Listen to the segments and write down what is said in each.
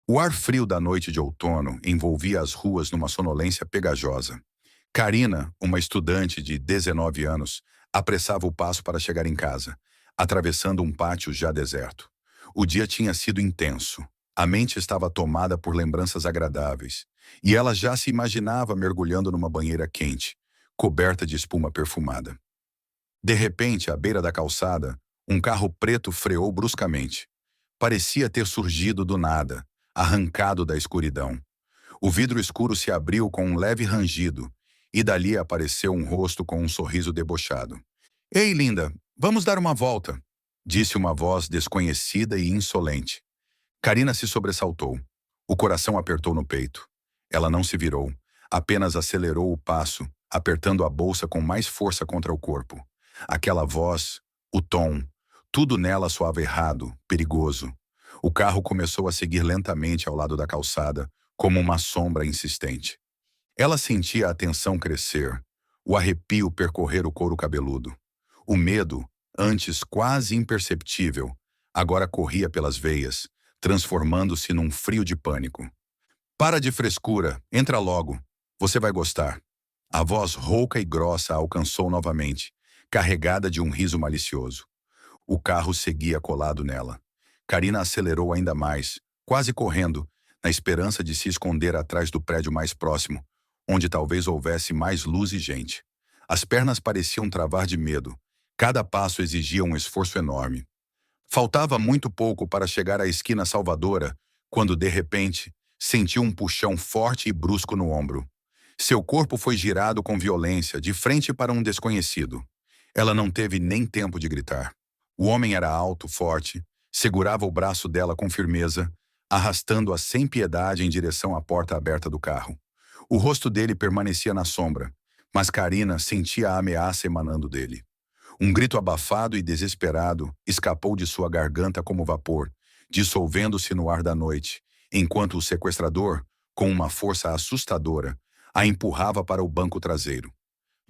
O ar frio da noite de outono envolvia as ruas numa sonolência pegajosa. Karina, uma estudante de 19 anos, apressava o passo para chegar em casa, atravessando um pátio já deserto. O dia tinha sido intenso. A mente estava tomada por lembranças agradáveis, e ela já se imaginava mergulhando numa banheira quente, coberta de espuma perfumada. De repente, à beira da calçada, um carro preto freou bruscamente. Parecia ter surgido do nada, arrancado da escuridão. O vidro escuro se abriu com um leve rangido, e dali apareceu um rosto com um sorriso debochado. "Ei, linda, vamos dar uma volta", disse uma voz desconhecida e insolente. Karina se sobressaltou. O coração apertou no peito. Ela não se virou, apenas acelerou o passo, apertando a bolsa com mais força contra o corpo. Aquela voz, o tom, tudo nela soava errado, perigoso. O carro começou a seguir lentamente ao lado da calçada, como uma sombra insistente. Ela sentia a tensão crescer, o arrepio percorrer o couro cabeludo. O medo, antes quase imperceptível, agora corria pelas veias, transformando-se num frio de pânico. "Para de frescura, entra logo. Você vai gostar." A voz rouca e grossa a alcançou novamente, carregada de um riso malicioso. O carro seguia colado nela. Karina acelerou ainda mais, quase correndo, na esperança de se esconder atrás do prédio mais próximo, onde talvez houvesse mais luz e gente. As pernas pareciam travar de medo. Cada passo exigia um esforço enorme. Faltava muito pouco para chegar à esquina salvadora, quando, de repente, sentiu um puxão forte e brusco no ombro. Seu corpo foi girado com violência, de frente para um desconhecido. Ela não teve nem tempo de gritar. O homem era alto, forte, segurava o braço dela com firmeza, arrastando-a sem piedade em direção à porta aberta do carro. O rosto dele permanecia na sombra, mas Karina sentia a ameaça emanando dele. Um grito abafado e desesperado escapou de sua garganta como vapor, dissolvendo-se no ar da noite, enquanto o sequestrador, com uma força assustadora, a empurrava para o banco traseiro.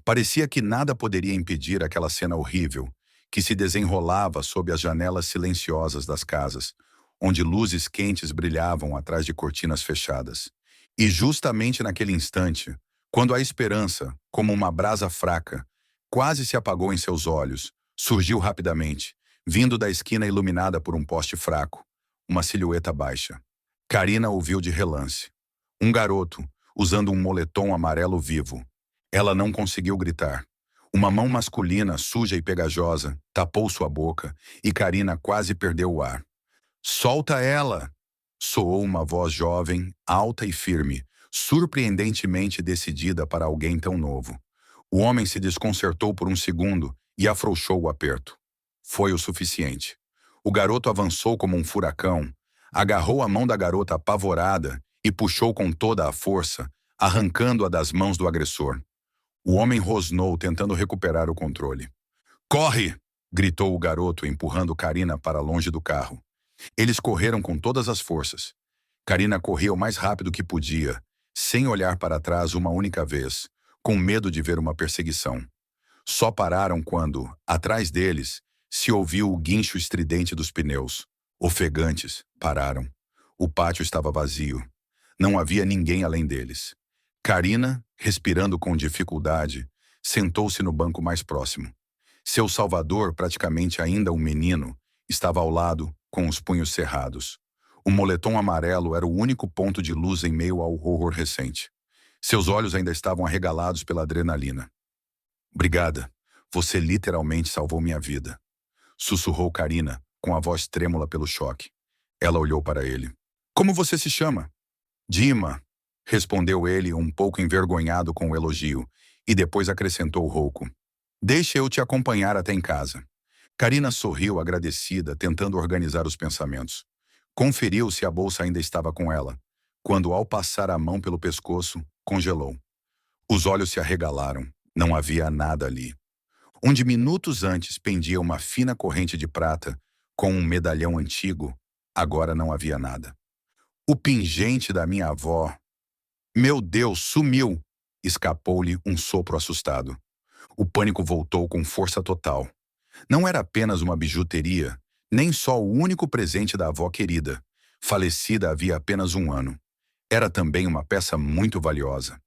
Parecia que nada poderia impedir aquela cena horrível, que se desenrolava sob as janelas silenciosas das casas, onde luzes quentes brilhavam atrás de cortinas fechadas. E justamente naquele instante, quando a esperança, como uma brasa fraca, quase se apagou em seus olhos, surgiu rapidamente, vindo da esquina iluminada por um poste fraco, uma silhueta baixa. Karina ouviu de relance. Um garoto, usando um moletom amarelo vivo. Ela não conseguiu gritar. Uma mão masculina, suja e pegajosa, tapou sua boca e Karina quase perdeu o ar. "Solta ela!" Soou uma voz jovem, alta e firme, surpreendentemente decidida para alguém tão novo. O homem se desconcertou por um segundo e afrouxou o aperto. Foi o suficiente. O garoto avançou como um furacão, agarrou a mão da garota apavorada e puxou com toda a força, arrancando-a das mãos do agressor. O homem rosnou, tentando recuperar o controle. "Corre!" gritou o garoto, empurrando Karina para longe do carro. Eles correram com todas as forças. Karina corria o mais rápido que podia, sem olhar para trás uma única vez, com medo de ver uma perseguição. Só pararam quando, atrás deles, se ouviu o guincho estridente dos pneus. Ofegantes, pararam. O pátio estava vazio. Não havia ninguém além deles. Karina, respirando com dificuldade, sentou-se no banco mais próximo. Seu salvador, praticamente ainda um menino, estava ao lado, com os punhos cerrados. O moletom amarelo era o único ponto de luz em meio ao horror recente. Seus olhos ainda estavam arregalados pela adrenalina. "Obrigada. Você literalmente salvou minha vida", sussurrou Karina, com a voz trêmula pelo choque. Ela olhou para ele. "Como você se chama?" "Dima", respondeu ele, um pouco envergonhado com o elogio, e depois acrescentou rouco. "Deixe eu te acompanhar até em casa." Karina sorriu agradecida, tentando organizar os pensamentos. Conferiu se a bolsa ainda estava com ela, quando, ao passar a mão pelo pescoço, congelou. Os olhos se arregalaram. Não havia nada ali. Onde minutos antes pendia uma fina corrente de prata, com um medalhão antigo, agora não havia nada. "O pingente da minha avó." "Meu Deus, sumiu!" Escapou-lhe um sopro assustado. O pânico voltou com força total. Não era apenas uma bijuteria, nem só o único presente da avó querida, falecida havia apenas um ano. Era também uma peça muito valiosa.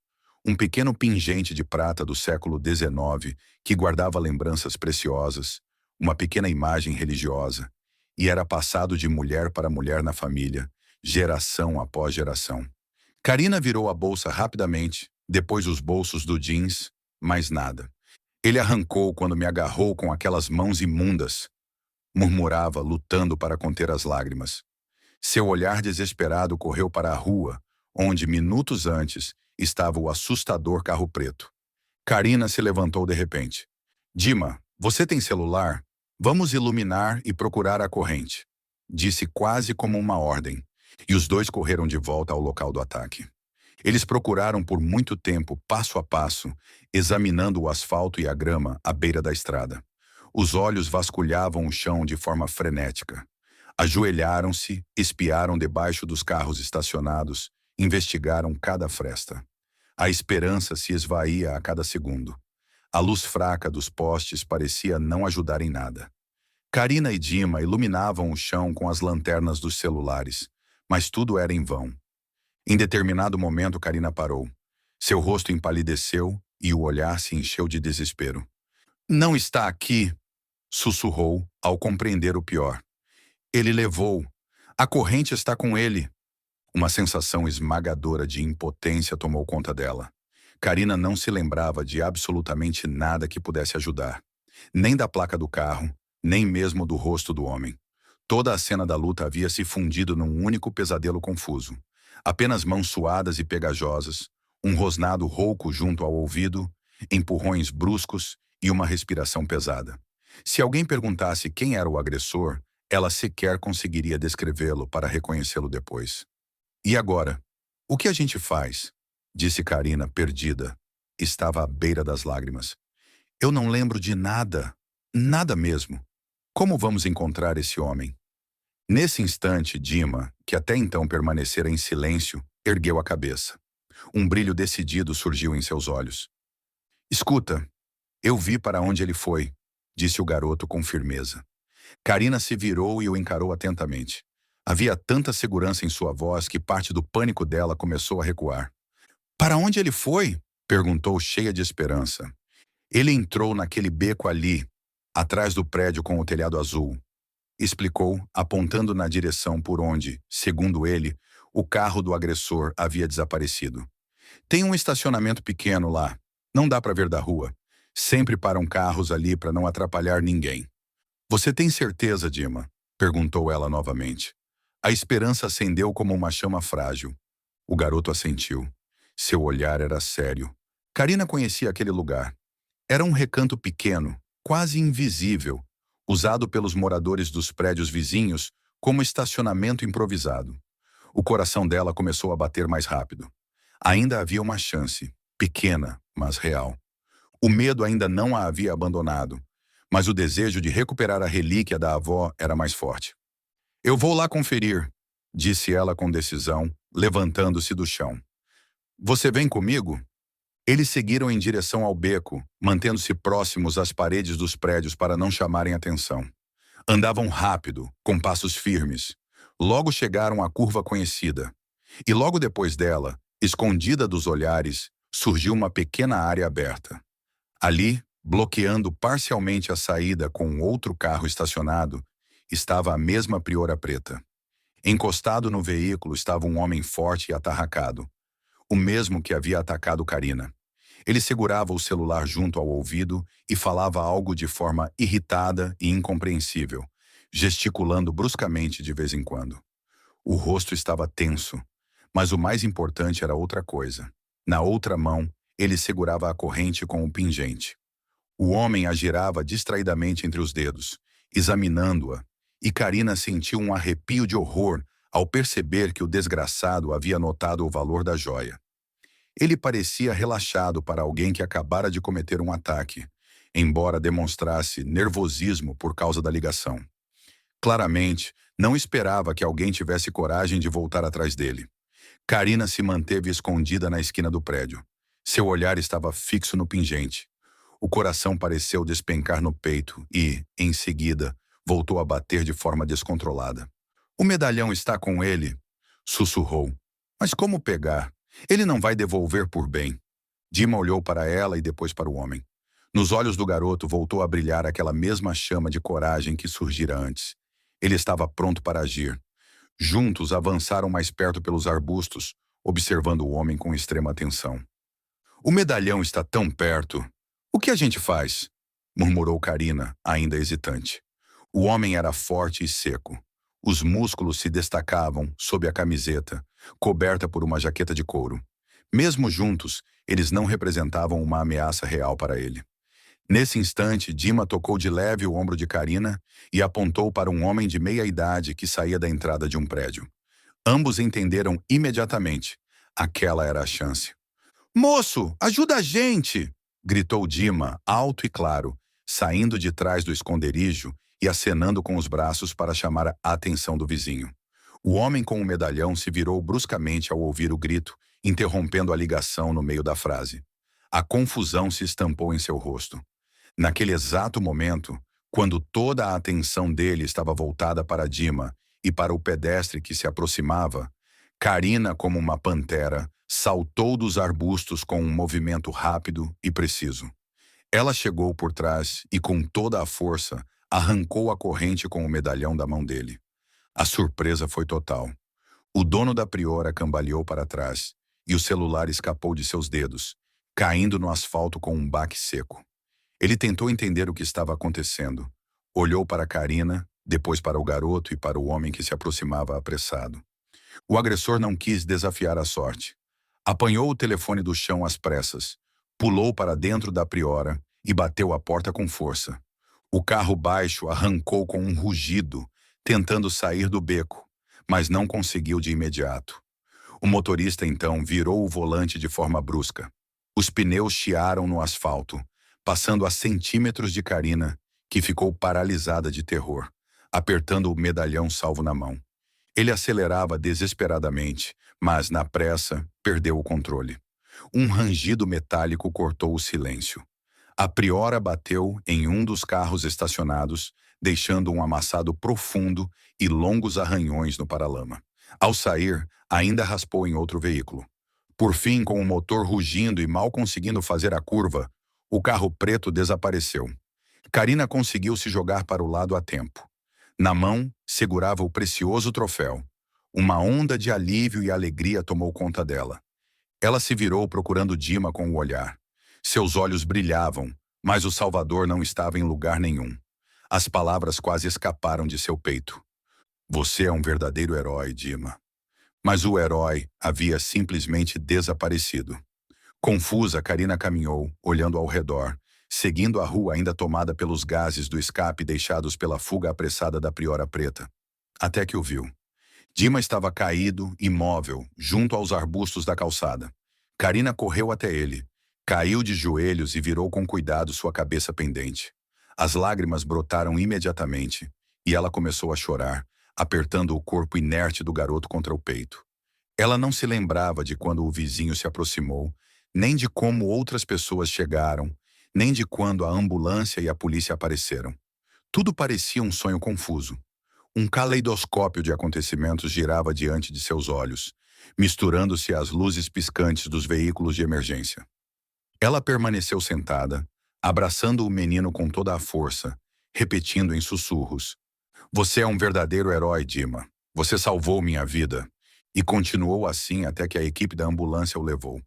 Um pequeno pingente de prata do século XIX que guardava lembranças preciosas, uma pequena imagem religiosa, e era passado de mulher para mulher na família, geração após geração. Karina virou a bolsa rapidamente, depois os bolsos do jeans, mais nada. Ele arrancou quando me agarrou com aquelas mãos imundas, murmurava, lutando para conter as lágrimas. Seu olhar desesperado correu para a rua, onde, minutos antes, estava o assustador carro preto. Karina se levantou de repente. Dima, você tem celular? Vamos iluminar e procurar a corrente, disse quase como uma ordem, e os dois correram de volta ao local do ataque. Eles procuraram por muito tempo, passo a passo, examinando o asfalto e a grama à beira da estrada. Os olhos vasculhavam o chão de forma frenética. Ajoelharam-se, espiaram debaixo dos carros estacionados, investigaram cada fresta. A esperança se esvaía a cada segundo. A luz fraca dos postes parecia não ajudar em nada. Karina e Dima iluminavam o chão com as lanternas dos celulares, mas tudo era em vão. Em determinado momento, Karina parou. Seu rosto empalideceu e o olhar se encheu de desespero. Não está aqui, sussurrou ao compreender o pior. Ele levou. A corrente está com ele. Uma sensação esmagadora de impotência tomou conta dela. Karina não se lembrava de absolutamente nada que pudesse ajudar. Nem da placa do carro, nem mesmo do rosto do homem. Toda a cena da luta havia se fundido num único pesadelo confuso. Apenas mãos suadas e pegajosas, um rosnado rouco junto ao ouvido, empurrões bruscos e uma respiração pesada. Se alguém perguntasse quem era o agressor, ela sequer conseguiria descrevê-lo para reconhecê-lo depois. E agora? O que a gente faz? Disse Karina, perdida. Estava à beira das lágrimas. Eu não lembro de nada. Nada mesmo. Como vamos encontrar esse homem? Nesse instante, Dima, que até então permanecera em silêncio, ergueu a cabeça. Um brilho decidido surgiu em seus olhos. Escuta, eu vi para onde ele foi, disse o garoto com firmeza. Karina se virou e o encarou atentamente. Havia tanta segurança em sua voz que parte do pânico dela começou a recuar. Para onde ele foi? Perguntou cheia de esperança. Ele entrou naquele beco ali, atrás do prédio com o telhado azul, explicou, apontando na direção por onde, segundo ele, o carro do agressor havia desaparecido. Tem um estacionamento pequeno lá. Não dá para ver da rua. Sempre param carros ali para não atrapalhar ninguém. Você tem certeza, Dima? Perguntou ela novamente. A esperança acendeu como uma chama frágil. O garoto assentiu. Seu olhar era sério. Karina conhecia aquele lugar. Era um recanto pequeno, quase invisível, usado pelos moradores dos prédios vizinhos como estacionamento improvisado. O coração dela começou a bater mais rápido. Ainda havia uma chance, pequena, mas real. O medo ainda não a havia abandonado, mas o desejo de recuperar a relíquia da avó era mais forte. Eu vou lá conferir, disse ela com decisão, levantando-se do chão. Você vem comigo? Eles seguiram em direção ao beco, mantendo-se próximos às paredes dos prédios para não chamarem atenção. Andavam rápido, com passos firmes. Logo chegaram à curva conhecida. E logo depois dela, escondida dos olhares, surgiu uma pequena área aberta. Ali, bloqueando parcialmente a saída com outro carro estacionado, estava a mesma priora preta. Encostado no veículo estava um homem forte e atarracado, o mesmo que havia atacado Karina. Ele segurava o celular junto ao ouvido e falava algo de forma irritada e incompreensível, gesticulando bruscamente de vez em quando. O rosto estava tenso, mas o mais importante era outra coisa. Na outra mão, ele segurava a corrente com o pingente. O homem a girava distraidamente entre os dedos, examinando-a, e Karina sentiu um arrepio de horror ao perceber que o desgraçado havia notado o valor da joia. Ele parecia relaxado para alguém que acabara de cometer um ataque, embora demonstrasse nervosismo por causa da ligação. Claramente, não esperava que alguém tivesse coragem de voltar atrás dele. Karina se manteve escondida na esquina do prédio. Seu olhar estava fixo no pingente. O coração pareceu despencar no peito e, em seguida, voltou a bater de forma descontrolada. O medalhão está com ele, sussurrou. Mas como pegar? Ele não vai devolver por bem. Dima olhou para ela e depois para o homem. Nos olhos do garoto voltou a brilhar aquela mesma chama de coragem que surgira antes. Ele estava pronto para agir. Juntos avançaram mais perto pelos arbustos, observando o homem com extrema atenção. O medalhão está tão perto. O que a gente faz? Murmurou Karina, ainda hesitante. O homem era forte e seco. Os músculos se destacavam sob a camiseta, coberta por uma jaqueta de couro. Mesmo juntos, eles não representavam uma ameaça real para ele. Nesse instante, Dima tocou de leve o ombro de Karina e apontou para um homem de meia idade que saía da entrada de um prédio. Ambos entenderam imediatamente. Aquela era a chance. "Moço, ajuda a gente!" gritou Dima, alto e claro, saindo de trás do esconderijo e acenando com os braços para chamar a atenção do vizinho. O homem com o medalhão se virou bruscamente ao ouvir o grito, interrompendo a ligação no meio da frase. A confusão se estampou em seu rosto. Naquele exato momento, quando toda a atenção dele estava voltada para Dima e para o pedestre que se aproximava, Karina, como uma pantera, saltou dos arbustos com um movimento rápido e preciso. Ela chegou por trás e, com toda a força, arrancou a corrente com o medalhão da mão dele. A surpresa foi total. O dono da priora cambaleou para trás e o celular escapou de seus dedos, caindo no asfalto com um baque seco. Ele tentou entender o que estava acontecendo. Olhou para Karina, depois para o garoto e para o homem que se aproximava apressado. O agressor não quis desafiar a sorte. Apanhou o telefone do chão às pressas, pulou para dentro da priora e bateu a porta com força. O carro baixo arrancou com um rugido, tentando sair do beco, mas não conseguiu de imediato. O motorista então virou o volante de forma brusca. Os pneus chiaram no asfalto, passando a centímetros de Karina, que ficou paralisada de terror, apertando o medalhão salvo na mão. Ele acelerava desesperadamente, mas, na pressa, perdeu o controle. Um rangido metálico cortou o silêncio. A priora bateu em um dos carros estacionados, deixando um amassado profundo e longos arranhões no paralama. Ao sair, ainda raspou em outro veículo. Por fim, com o motor rugindo e mal conseguindo fazer a curva, o carro preto desapareceu. Karina conseguiu se jogar para o lado a tempo. Na mão, segurava o precioso troféu. Uma onda de alívio e alegria tomou conta dela. Ela se virou procurando Dima com o olhar. Seus olhos brilhavam, mas o Salvador não estava em lugar nenhum. As palavras quase escaparam de seu peito. "Você é um verdadeiro herói, Dima." Mas o herói havia simplesmente desaparecido. Confusa, Karina caminhou, olhando ao redor, seguindo a rua ainda tomada pelos gases do escape deixados pela fuga apressada da priora preta. Até que o viu. Dima estava caído, imóvel, junto aos arbustos da calçada. Karina correu até ele, caiu de joelhos e virou com cuidado sua cabeça pendente. As lágrimas brotaram imediatamente, e ela começou a chorar, apertando o corpo inerte do garoto contra o peito. Ela não se lembrava de quando o vizinho se aproximou, nem de como outras pessoas chegaram, nem de quando a ambulância e a polícia apareceram. Tudo parecia um sonho confuso. Um caleidoscópio de acontecimentos girava diante de seus olhos, misturando-se às luzes piscantes dos veículos de emergência. Ela permaneceu sentada, abraçando o menino com toda a força, repetindo em sussurros: "Você é um verdadeiro herói, Dima. Você salvou minha vida." E continuou assim até que a equipe da ambulância o levou.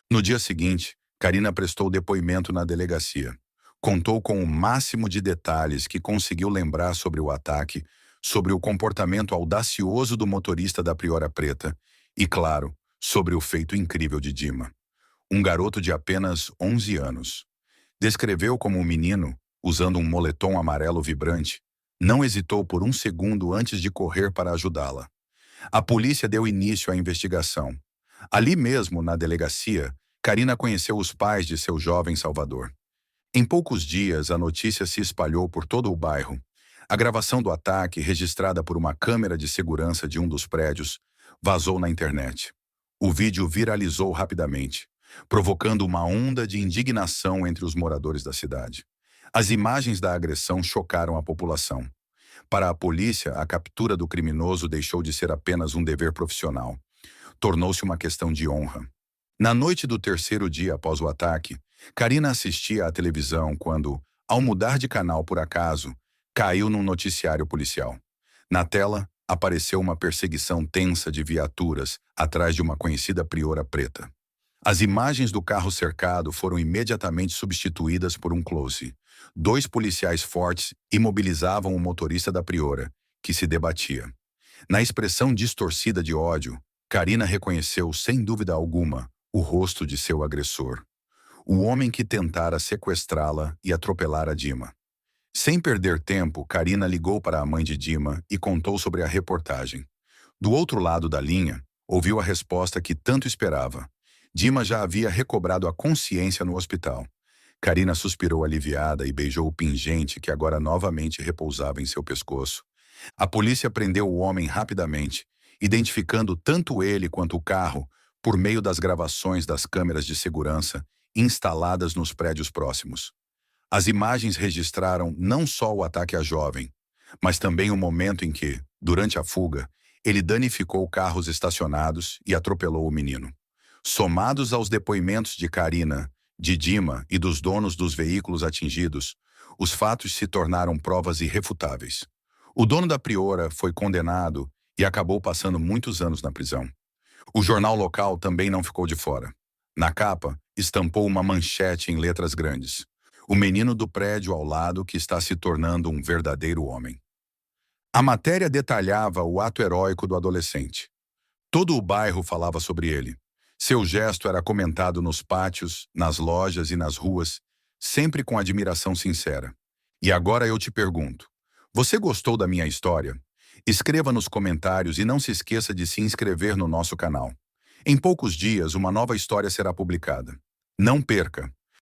No dia seguinte, Karina prestou depoimento na delegacia. Contou com o máximo de detalhes que conseguiu lembrar sobre o ataque, sobre o comportamento audacioso do motorista da priora preta e, claro, sobre o feito incrível de Dima. Um garoto de apenas 11 anos. Descreveu como um menino, usando um moletom amarelo vibrante, não hesitou por um segundo antes de correr para ajudá-la. A polícia deu início à investigação. Ali mesmo, na delegacia, Karina conheceu os pais de seu jovem salvador. Em poucos dias, a notícia se espalhou por todo o bairro. A gravação do ataque, registrada por uma câmera de segurança de um dos prédios, vazou na internet. O vídeo viralizou rapidamente, provocando uma onda de indignação entre os moradores da cidade. As imagens da agressão chocaram a população. Para a polícia, a captura do criminoso deixou de ser apenas um dever profissional. Tornou-se uma questão de honra. Na noite do terceiro dia após o ataque, Karina assistia à televisão quando, ao mudar de canal por acaso, caiu num noticiário policial. Na tela, apareceu uma perseguição tensa de viaturas atrás de uma conhecida priora preta. As imagens do carro cercado foram imediatamente substituídas por um close. Dois policiais fortes imobilizavam o motorista da priora, que se debatia. Na expressão distorcida de ódio, Karina reconheceu, sem dúvida alguma, o rosto de seu agressor. O homem que tentara sequestrá-la e atropelar a Dima. Sem perder tempo, Karina ligou para a mãe de Dima e contou sobre a reportagem. Do outro lado da linha, ouviu a resposta que tanto esperava. Dima já havia recobrado a consciência no hospital. Karina suspirou aliviada e beijou o pingente que agora novamente repousava em seu pescoço. A polícia prendeu o homem rapidamente, identificando tanto ele quanto o carro por meio das gravações das câmeras de segurança instaladas nos prédios próximos. As imagens registraram não só o ataque à jovem, mas também o momento em que, durante a fuga, ele danificou carros estacionados e atropelou o menino. Somados aos depoimentos de Karina, de Dima e dos donos dos veículos atingidos, os fatos se tornaram provas irrefutáveis. O dono da priora foi condenado e acabou passando muitos anos na prisão. O jornal local também não ficou de fora. Na capa, estampou uma manchete em letras grandes: "O menino do prédio ao lado que está se tornando um verdadeiro homem." A matéria detalhava o ato heróico do adolescente. Todo o bairro falava sobre ele. Seu gesto era comentado nos pátios, nas lojas e nas ruas, sempre com admiração sincera. E agora eu te pergunto: você gostou da minha história? Escreva nos comentários e não se esqueça de se inscrever no nosso canal. Em poucos dias, uma nova história será publicada. Não perca!